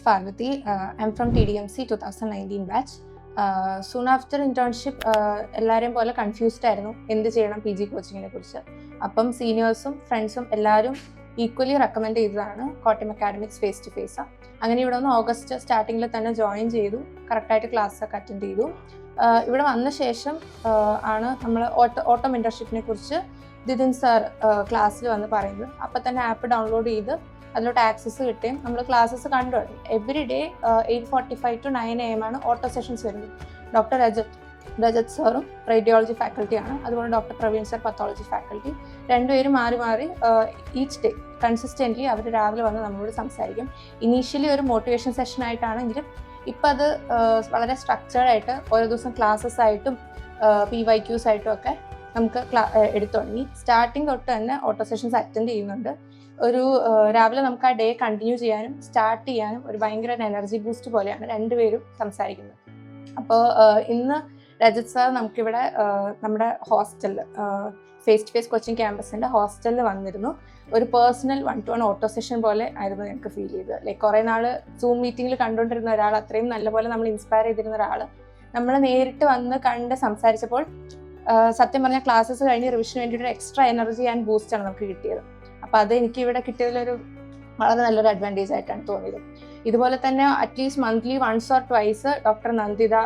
is Parvati. I'm from TDMC 2019 batch. Soon after internship, എല്ലാവരെയും പോലെ confused ആയിരുന്നു എന്ത് ചെയ്യണം പി ജി കോച്ചിങ്ങിനെ കുറിച്ച്. അപ്പം സീനിയേഴ്സും ഫ്രണ്ട്സും എല്ലാവരും ഈക്വലി റെക്കമെൻഡ് ചെയ്തതാണ് Kottayam Academics face to face. അങ്ങനെ ഇവിടെ വന്ന് ഓഗസ്റ്റ് സ്റ്റാർട്ടിങ്ങിൽ തന്നെ ജോയിൻ ചെയ്തു, കറക്റ്റായിട്ട് ക്ലാസ്സൊക്കെ അറ്റൻഡ് ചെയ്തു. ഇവിടെ വന്ന ശേഷം ആണ് നമ്മൾ ഓട്ടോ മെൻറ്റർഷിപ്പിനെ കുറിച്ച് ദിദിൻ സാർ ക്ലാസ്സിൽ വന്ന് പറയുന്നത്. അപ്പം തന്നെ ആപ്പ് ഡൗൺലോഡ് ചെയ്ത് അതിലോട്ട് ആക്സസ് കിട്ടുകയും നമ്മൾ ക്ലാസ്സസ് കണ്ടു തുടങ്ങി. എവറി ഡേ 8:45 to 9 AM ആണ് ഓട്ടോ സെഷൻസ് വരുന്നത്. ഡോക്ടർ രജത് സാറും റേഡിയോളജി ഫാക്കൽറ്റിയാണ്, അതുപോലെ doctor Praveen sir pathology faculty. രണ്ടുപേരും മാറി മാറി ഈച്ച് ഡേ കൺസിസ്റ്റൻ്റ്ലി അവർ രാവിലെ വന്ന് നമ്മളോട് സംസാരിക്കും. ഇനീഷ്യലി ഒരു മോട്ടിവേഷൻ സെഷൻ ആയിട്ടാണെങ്കിലും ഇപ്പം അത് വളരെ സ്ട്രക്ചേർഡായിട്ട് ഓരോ ദിവസം ക്ലാസ്സസ് ആയിട്ടും PYQs ആയിട്ടും ഒക്കെ നമുക്ക് എടുത്തു തുടങ്ങി. സ്റ്റാർട്ടിങ് തൊട്ട് തന്നെ ഓട്ടോ സെഷൻസ് അറ്റൻഡ് ചെയ്യുന്നുണ്ട്. ഒരു രാവിലെ നമുക്ക് ആ ഡേ കണ്ടിന്യൂ ചെയ്യാനും സ്റ്റാർട്ട് ചെയ്യാനും ഒരു ഭയങ്കര എനർജി ബൂസ്റ്റ് പോലെയാണ് രണ്ടുപേരും സംസാരിക്കുന്നത്. അപ്പോൾ ഇന്ന് രജത് സാർ നമുക്കിവിടെ നമ്മുടെ ഹോസ്റ്റലിൽ ഫേസ് ടു ഫേസ് കോച്ചിങ് ക്യാമ്പസിൻ്റെ ഹോസ്റ്റലിൽ വന്നിരുന്നു. ഒരു പേഴ്സണൽ 1-to-1 ഓട്ടോ സെഷൻ പോലെ ആയിരുന്നു ഞങ്ങൾക്ക് ഫീൽ ചെയ്തത്. ലൈക്ക് കുറേ നാൾ സൂം മീറ്റിങ്ങിൽ കണ്ടുകൊണ്ടിരുന്ന ഒരാൾ, അത്രയും നല്ലപോലെ നമ്മൾ ഇൻസ്പയർ ചെയ്തിരുന്ന ഒരാൾ നമ്മൾ നേരിട്ട് വന്ന് കണ്ട് സംസാരിച്ചപ്പോൾ സത്യം പറഞ്ഞാൽ ക്ലാസ്സസ് കഴിഞ്ഞ് റിവിഷന് വേണ്ടിയിട്ട് എക്സ്ട്രാ എനർജി ആൻഡ് ബൂസ്റ്റാണ് നമുക്ക് കിട്ടിയത്. അപ്പോൾ അത് എനിക്ക് ഇവിടെ കിട്ടിയതിലൊരു വളരെ നല്ലൊരു അഡ്വാൻറ്റേജ് ആയിട്ടാണ് തോന്നിയത്. ഇതുപോലെ തന്നെ at least monthly 1 or 2 doctor Nanditha,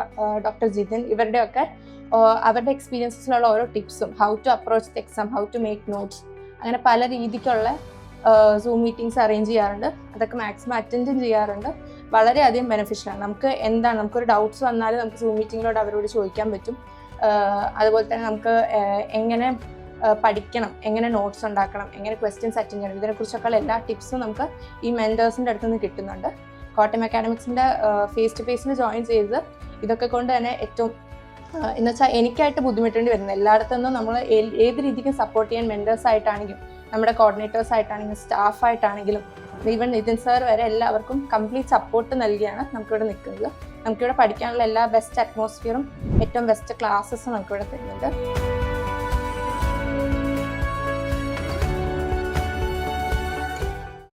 doctor Jithin ഇവരുടെയൊക്കെ അവരുടെ എക്സ്പീരിയൻസിലുള്ള ഓരോ ടിപ്സും, how to approach the exam, how to make notes, അങ്ങനെ പല രീതിക്കുള്ള സൂം മീറ്റിംഗ്സ് അറേഞ്ച് ചെയ്യാറുണ്ട്. അതൊക്കെ മാക്സിമം അറ്റൻഡും ചെയ്യാറുണ്ട്. വളരെയധികം ബെനിഫിഷ്യലാണ്. നമുക്കൊരു ഡൗട്ട്സ് വന്നാലും നമുക്ക് സൂം മീറ്റിങ്ങിലൂടെ അവരോട് ചോദിക്കാൻ പറ്റും. അതുപോലെ തന്നെ നമുക്ക് എങ്ങനെ പഠിക്കണം, എങ്ങനെ നോട്ട്സ് ഉണ്ടാക്കണം, എങ്ങനെ ക്വസ്റ്റ്യൻസ് അറ്റൻഡ് ചെയ്യണം, ഇതിനെക്കുറിച്ചൊക്കെയുള്ള എല്ലാ ടിപ്സും നമുക്ക് ഈ മെൻറ്റേഴ്സിൻ്റെ അടുത്ത് നിന്ന് കിട്ടുന്നുണ്ട്. കോട്ടയം അക്കാഡമിക്സിൻ്റെ ഫേസ് ടു ഫേസിന് ജോയിൻ ചെയ്ത് ഇതൊക്കെ കൊണ്ട് തന്നെ ഏറ്റവും എന്ന് വെച്ചാൽ എനിക്കായിട്ട് ബുദ്ധിമുട്ടേണ്ടി വരുന്നത് എല്ലായിടത്തു നിന്നും നമ്മൾ ഏത് രീതിക്കും സപ്പോർട്ട് ചെയ്യാൻ മെൻറ്റേഴ്സ് ആയിട്ടാണെങ്കിലും നമ്മുടെ കോർഡിനേറ്റേഴ്സ് ആയിട്ടാണെങ്കിലും സ്റ്റാഫായിട്ടാണെങ്കിലും ഈവൻ നിതിൻ സാർ വരെ എല്ലാവർക്കും കംപ്ലീറ്റ് സപ്പോർട്ട് നൽകിയാണ് നമുക്കിവിടെ നിൽക്കുന്നത്. നമുക്കിവിടെ പഠിക്കാനുള്ള എല്ലാ ബെസ്റ്റ് അറ്റ്മോസ്ഫിയറും ഏറ്റവും ബെസ്റ്റ് ക്ലാസ്സസും നമുക്കിവിടെ തരുന്നുണ്ട്.